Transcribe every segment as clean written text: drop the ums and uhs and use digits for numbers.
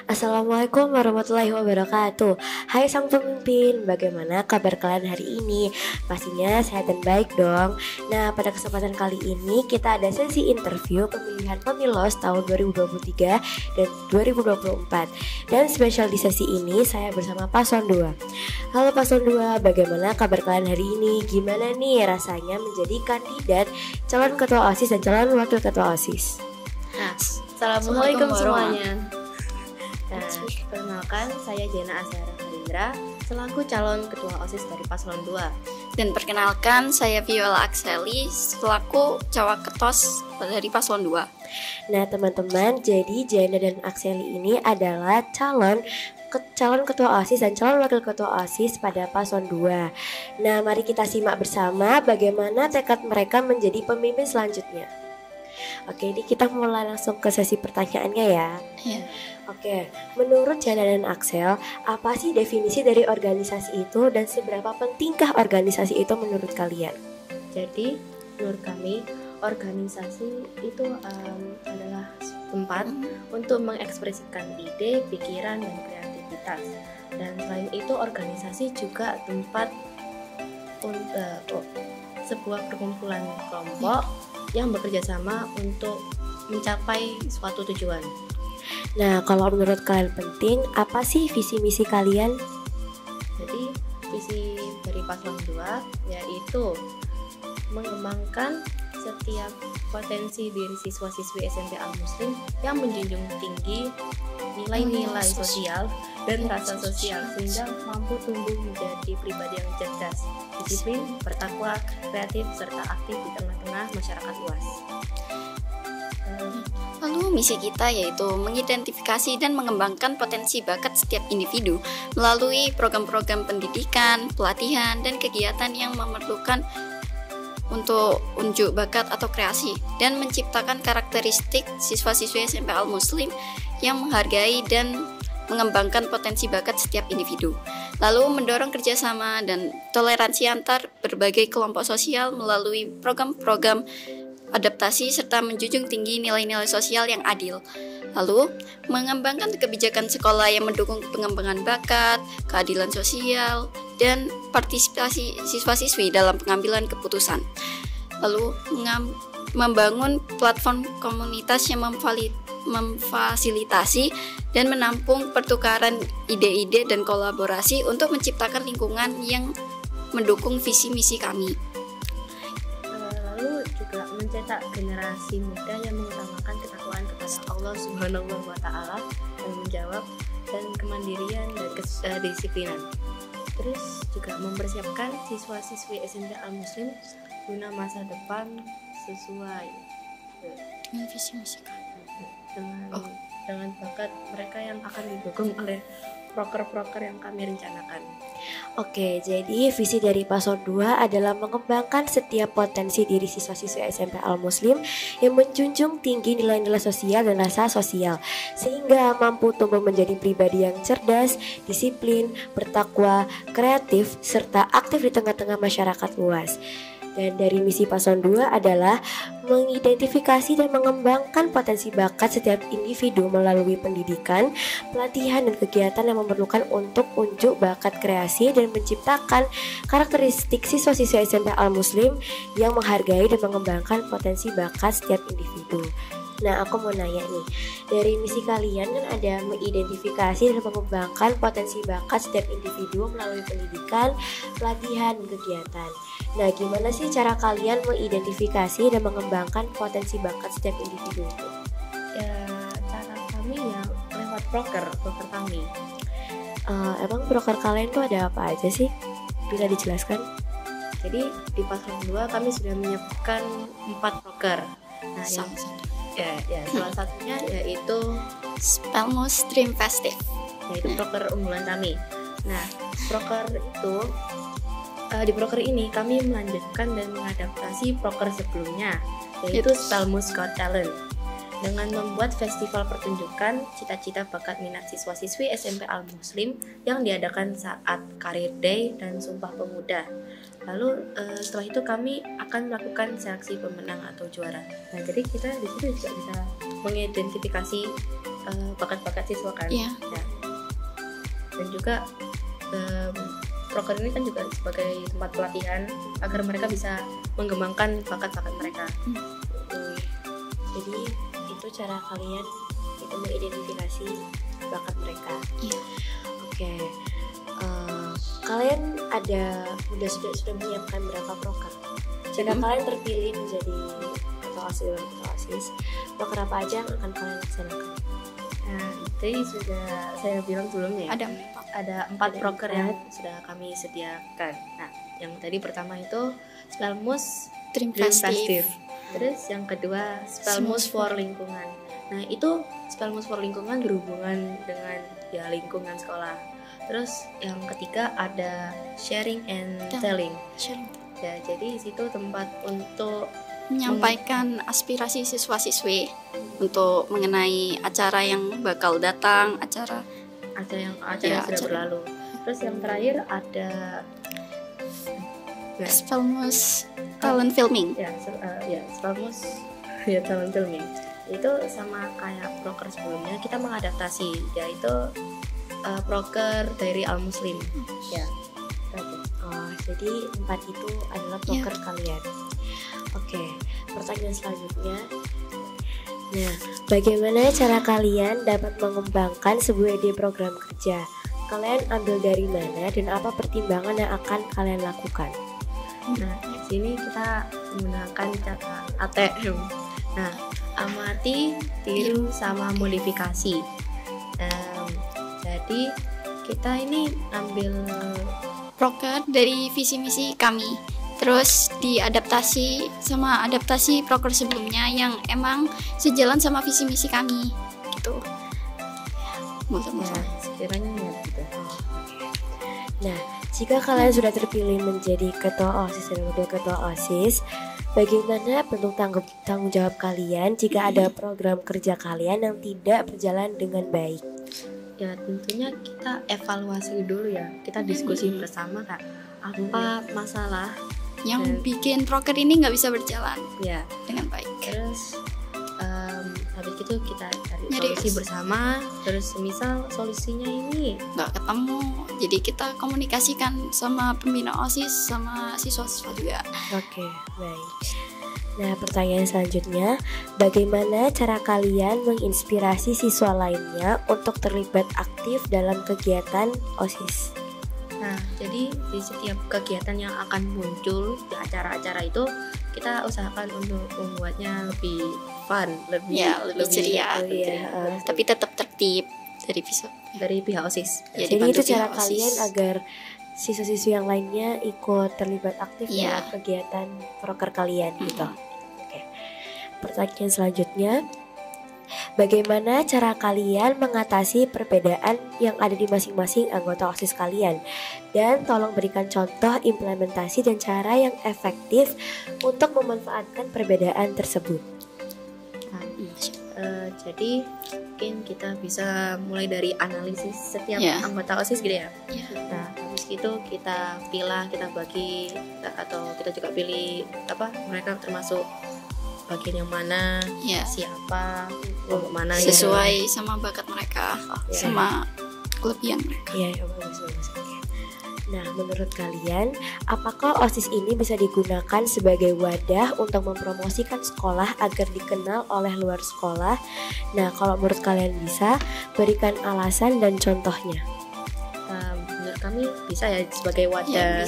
Assalamualaikum warahmatullahi wabarakatuh. Hai sang pemimpin, bagaimana kabar kalian hari ini? Pastinya sehat dan baik dong. Nah, pada kesempatan kali ini kita ada sesi interview pemilihan Pemilos tahun 2023 dan 2024. Dan spesial di sesi ini saya bersama Paslon 2. Halo Paslon 2, bagaimana kabar kalian hari ini? Gimana nih rasanya menjadi kandidat calon ketua OSIS dan calon wakil ketua OSIS? Nah, Assalamualaikum semuanya. Nah, perkenalkan saya Jena Azhara Harindra selaku calon ketua OSIS dari Paslon 2. Dan perkenalkan saya Viola Axeli selaku cawak ketos dari Paslon 2. Nah teman-teman, jadi Jena dan Axeli ini adalah calon ketua OSIS dan calon wakil ketua OSIS pada Paslon 2. Nah mari kita simak bersama bagaimana tekad mereka menjadi pemimpin selanjutnya. Oke, ini kita mulai langsung ke sesi pertanyaannya ya. Iya. Oke, menurut Jana dan Axel, apa sih definisi dari organisasi itu dan seberapa pentingkah organisasi itu menurut kalian? Jadi, menurut kami, organisasi itu adalah tempat untuk mengekspresikan ide, pikiran, dan kreativitas. Dan selain itu, organisasi juga tempat untuk sebuah perkumpulan kelompok yang bekerja sama untuk mencapai suatu tujuan. Nah, kalau menurut kalian penting, apa sih visi misi kalian? Jadi, visi dari Paslon 2 yaitu mengembangkan setiap potensi diri siswa-siswi SMP Al-Muslim yang menjunjung tinggi nilai-nilai sosial dan rasa sosial sehingga mampu tumbuh menjadi pribadi yang cerdas, disiplin, bertakwa, kreatif, serta aktif di tengah-tengah masyarakat luas. Lalu misi kita yaitu mengidentifikasi dan mengembangkan potensi bakat setiap individu melalui program-program pendidikan, pelatihan, dan kegiatan yang memerlukan untuk unjuk bakat atau kreasi dan menciptakan karakteristik siswa-siswi SMP Al-Muslim yang menghargai dan mengembangkan potensi bakat setiap individu. Lalu mendorong kerjasama dan toleransi antar berbagai kelompok sosial melalui program-program adaptasi serta menjunjung tinggi nilai-nilai sosial yang adil. Lalu, mengembangkan kebijakan sekolah yang mendukung pengembangan bakat, keadilan sosial, dan partisipasi siswa-siswi dalam pengambilan keputusan. Lalu, membangun platform komunitas yang memfasilitasi dan menampung pertukaran ide-ide dan kolaborasi untuk menciptakan lingkungan yang mendukung visi misi kami. Juga mencetak generasi muda yang mengutamakan ketakwaan kepada Allah Subhanahu wa Ta'ala dan menjawab dan kemandirian dan kedisiplinan. Terus juga mempersiapkan siswa-siswi SMP Al-Muslim guna masa depan sesuai Dengan visi misi kami. dengan bakat mereka yang akan didukung oleh proker-proker yang kami rencanakan. Oke, jadi visi dari Paslon 2 adalah mengembangkan setiap potensi diri siswa-siswi SMP Al-Muslim yang menjunjung tinggi nilai-nilai sosial dan rasa sosial sehingga mampu tumbuh menjadi pribadi yang cerdas, disiplin, bertakwa, kreatif, serta aktif di tengah-tengah masyarakat luas. Dan dari misi Paslon 2 adalah mengidentifikasi dan mengembangkan potensi bakat setiap individu melalui pendidikan, pelatihan, dan kegiatan yang memerlukan untuk unjuk bakat kreasi dan menciptakan karakteristik siswa-siswa SMP Al-Muslim yang menghargai dan mengembangkan potensi bakat setiap individu. Nah, aku mau nanya nih, dari misi kalian kan ada mengidentifikasi dan mengembangkan potensi bakat setiap individu melalui pendidikan, pelatihan, dan kegiatan. Nah, gimana sih cara kalian mengidentifikasi dan mengembangkan potensi bakat setiap individu itu? Ya, cara kami ya lewat proker kami. Emang proker kalian tuh ada apa aja sih? Bisa dijelaskan? Jadi di Paslon 2 kami sudah menyiapkan 4 proker. Nah, salah satunya yaitu Spelmus Dream Festive, yaitu proker unggulan kami. Nah, proker itu di proker ini kami melanjutkan dan mengadaptasi proker sebelumnya, yaitu Spelmus Got Talent, dengan membuat festival pertunjukan cita-cita bakat minat siswa-siswi SMP Al-Muslim yang diadakan saat Career Day dan Sumpah Pemuda. Lalu setelah itu kami akan melakukan seleksi pemenang atau juara. Nah, jadi kita di situ juga bisa mengidentifikasi bakat-bakat siswa kan. Iya. Ya. Dan juga proker ini kan juga sebagai tempat pelatihan agar mereka bisa mengembangkan bakat-bakat mereka. Jadi itu cara kalian itu mengidentifikasi bakat mereka. Iya. Oke. Kalian sudah menyiapkan berapa proker? Jika kalian terpilih menjadi ketua OSIS, proker apa aja yang akan kalian laksanakan? Nah, tadi sudah saya bilang sebelumnya ya. Ada 4 proker yang sudah kami sediakan. Nah, yang tadi pertama itu Spelmus Dream Dream Festive. Festive. Terus yang kedua Spelmus for Lingkungan. Nah, itu Spelmus for Lingkungan berhubungan dengan ya lingkungan sekolah. Terus yang ketiga ada Sharing and Telling. Ya, jadi di situ tempat untuk menyampaikan aspirasi siswa-siswi untuk mengenai acara yang bakal datang, acara yang Ya, sudah acara. berlalu. Terus yang terakhir ada Spelmus Talent Filming. Spelmus ya talent filming. Itu sama kayak proker sebelumnya, kita mengadaptasi, yaitu proker dari Al Muslim. Ya. Jadi 4 itu adalah proker kalian. Oke, pertanyaan selanjutnya. Nah, bagaimana cara kalian dapat mengembangkan sebuah ide program kerja? Kalian ambil dari mana dan apa pertimbangan yang akan kalian lakukan? Nah, di sini kita menggunakan cara ATM. Nah, amati, tiru, sama modifikasi. Jadi kita ini ambil Proker dari visi misi kami, terus diadaptasi sama adaptasi proker sebelumnya yang emang sejalan sama visi misi kami gitu. sekiranya ya gitu. Nah, jika kalian sudah terpilih menjadi ketua OSIS dan wakil ketua OSIS, bagaimana bentuk tanggung jawab kalian jika ada program kerja kalian yang tidak berjalan dengan baik? Ya, tentunya kita evaluasi dulu ya. Kita diskusi bersama Kak. Apa masalah yang bikin proker ini nggak bisa berjalan ya dengan baik. Terus habis itu kita cari Nyari solusi bersama. Terus misal solusinya ini nggak ketemu, jadi kita komunikasikan sama pembina OSIS sama siswa-siswa juga. Oke, baik. Nah, pertanyaan selanjutnya, bagaimana cara kalian menginspirasi siswa lainnya untuk terlibat aktif dalam kegiatan OSIS? Nah, jadi di setiap kegiatan yang akan muncul di acara-acara itu kita usahakan untuk membuatnya lebih fun, lebih ceria. Tapi tetap tertib dari pihak OSIS. Ya, jadi dibantu itu cara pihak kalian OSIS agar siswa-siswi yang lainnya ikut terlibat aktif Iya. dalam kegiatan proker kalian gitu. Oke. Pertanyaan selanjutnya, bagaimana cara kalian mengatasi perbedaan yang ada di masing-masing anggota OSIS kalian? Dan tolong berikan contoh implementasi dan cara yang efektif untuk memanfaatkan perbedaan tersebut. Jadi mungkin kita bisa mulai dari analisis setiap anggota OSIS gitu ya. Nah, habis itu kita pilih, kita bagi, atau kita juga pilih mereka termasuk bagian yang mana, siapa, kelompok mana sesuai sama bakat mereka, sama kelebihan mereka. Iya, bagus. Nah, menurut kalian, apakah OSIS ini bisa digunakan sebagai wadah untuk mempromosikan sekolah agar dikenal oleh luar sekolah? Nah, kalau menurut kalian bisa, berikan alasan dan contohnya. Menurut kami bisa ya sebagai wadah,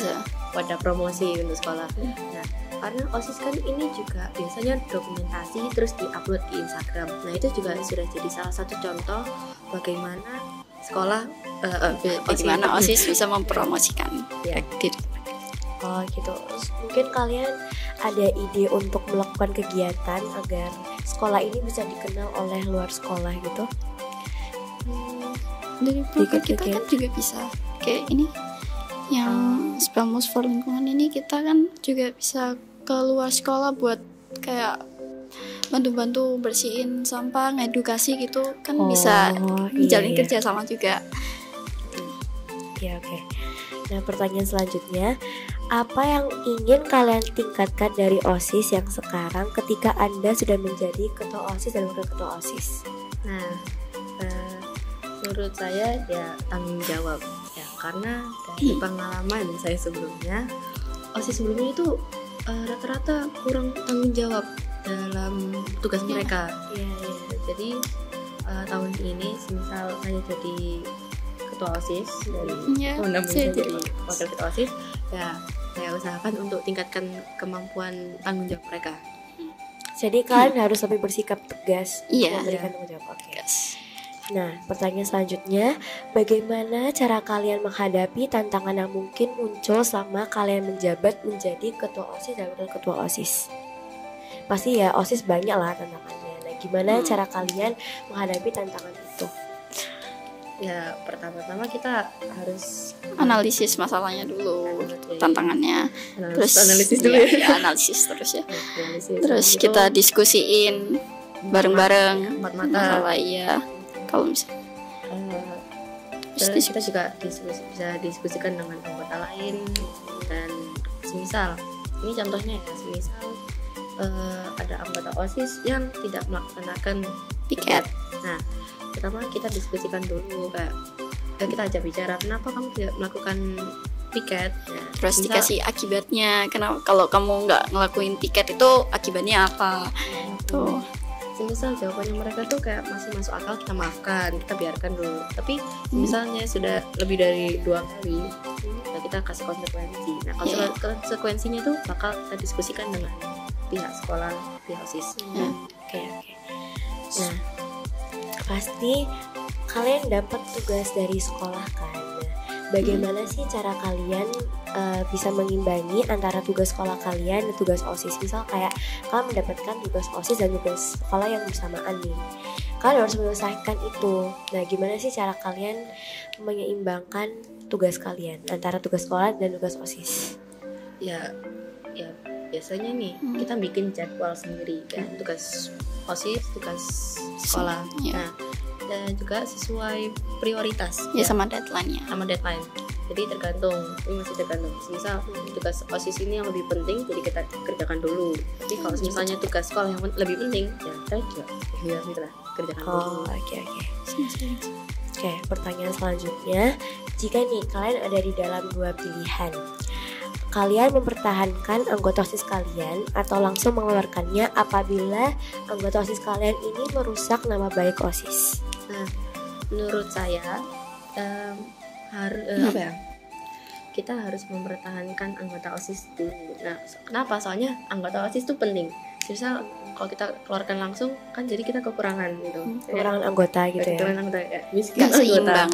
wadah promosi untuk sekolah. Nah, karena OSIS kan ini juga biasanya dokumentasi terus diupload di Instagram. Nah, itu juga sudah jadi salah satu contoh bagaimana sekolah bagaimana OSIS bisa mempromosikan diri. Oh gitu. Terus mungkin kalian ada ide untuk melakukan kegiatan agar sekolah ini bisa dikenal oleh luar sekolah gitu? Dari program kita kan juga bisa kayak ini yang Spelmus for Lingkungan ini, kita kan juga bisa ke luar sekolah buat kayak bantu-bantu bersihin sampah, ngedukasi gitu kan, bisa menjalin kerja sama juga. Ya, oke. Nah, pertanyaan selanjutnya, apa yang ingin kalian tingkatkan dari OSIS yang sekarang ketika Anda sudah menjadi ketua OSIS dan wakil ketua OSIS? Nah, menurut saya ya tanggung jawab ya, karena dari pengalaman saya sebelumnya, OSIS sebelumnya itu rata-rata kurang tanggung jawab dalam tugas mereka. Jadi tahun ini semisal saya jadi ketua OSIS dan teman-teman saya jadi wakil ketua OSIS, ya saya usahakan untuk tingkatkan kemampuan tanggung jawab mereka. Jadi kalian harus lebih bersikap tegas memberikan tanggung jawab. Oke. Nah, pertanyaan selanjutnya, bagaimana cara kalian menghadapi tantangan yang mungkin muncul selama kalian menjabat menjadi ketua OSIS dan wakil ketua OSIS? Pasti ya OSIS banyak lah tantangannya. Nah, gimana cara kalian menghadapi tantangan itu? Ya, pertama-tama kita harus analisis masalahnya dulu, tantangannya. Terus analisis dulu ya. Analisis terus ya. Analisis. Terus kita diskusiin bareng-bareng masalah kalau misalnya kita juga bisa diskusikan dengan anggota lain, dan semisal ini contohnya ya, semisal ada anggota OSIS yang tidak melaksanakan piket. Nah, pertama kita diskusikan dulu, kayak kita ajak bicara, kenapa kamu tidak melakukan piket ya, terus dikasih akibatnya, kenapa kalau kamu nggak ngelakuin piket itu akibatnya apa tuh. Semisal jawabannya mereka tuh kayak masih masuk akal, kita maafkan, kita biarkan dulu. Tapi misalnya sudah lebih dari 2 kali, ya kita kasih konsekuensi. Nah, konsekuensinya tuh bakal kita diskusikan dengan pihak sekolah, pihak OSIS. Oke. Nah, pasti kalian dapat tugas dari sekolah kan. Bagaimana sih cara kalian bisa mengimbangi antara tugas sekolah kalian dan tugas OSIS? Misal kayak kalian mendapatkan tugas OSIS dan tugas sekolah yang bersamaan nih, kalian harus menyelesaikan itu. Nah, gimana sih cara kalian menyeimbangkan tugas kalian antara tugas sekolah dan tugas OSIS? Ya biasanya nih kita bikin jadwal sendiri kan, tugas OSIS, tugas sekolah. Nah, dan juga sesuai prioritas sama deadline-nya. Jadi ini masih tergantung. Misal tugas OSIS ini yang lebih penting, jadi kita kerjakan dulu. Tapi kalau misalnya tugas sekolah yang lebih penting, ya kita juga kerjakan dulu. Oke, pertanyaan selanjutnya, jika nih kalian ada di dalam 2 pilihan, kalian mempertahankan anggota OSIS kalian atau langsung mengeluarkannya apabila anggota OSIS kalian ini merusak nama baik OSIS? Nah, menurut saya kita harus mempertahankan anggota OSIS dulu. Nah, kenapa? Soalnya anggota OSIS itu penting. Misal kalau kita keluarkan langsung kan jadi kita kekurangan gitu. Kekurangan anggota gitu ya. Kekurangan anggota ya. Gak seimbang.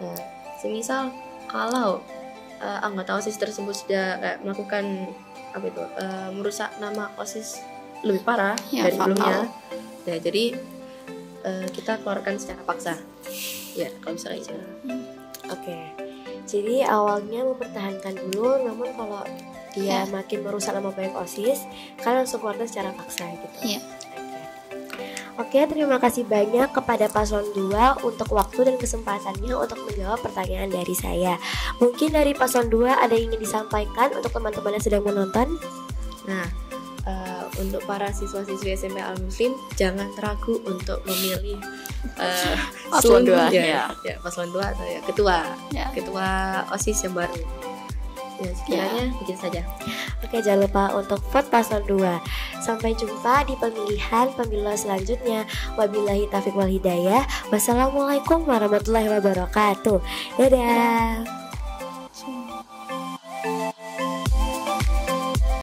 Nah, semisal kalau anggota OSIS tersebut sudah kayak melakukan merusak nama OSIS lebih parah dari sebelumnya. Ya, jadi kita keluarkan secara paksa. Ya, kalau misalnya itu. Oke. Jadi awalnya mempertahankan dulu, namun kalau dia makin merusak nama baik OSIS, kalian langsung keluarkan secara paksa gitu. Oke, terima kasih banyak kepada Paslon 2 untuk waktu dan kesempatannya untuk menjawab pertanyaan dari saya. Mungkin dari Paslon 2 ada yang ingin disampaikan untuk teman-teman yang sedang menonton? Nah, untuk para siswa-siswi SMP Al Muslim, jangan ragu untuk memilih Paslon 2 Paslon 2 atau ketua OSIS yang baru. Ya, sekiranya begitu saja. Oke, jangan lupa untuk vote Paslon 2. Sampai jumpa di pemilihan selanjutnya. Wabillahi taufiq wal hidayah. Wassalamualaikum warahmatullahi wabarakatuh. Dadah.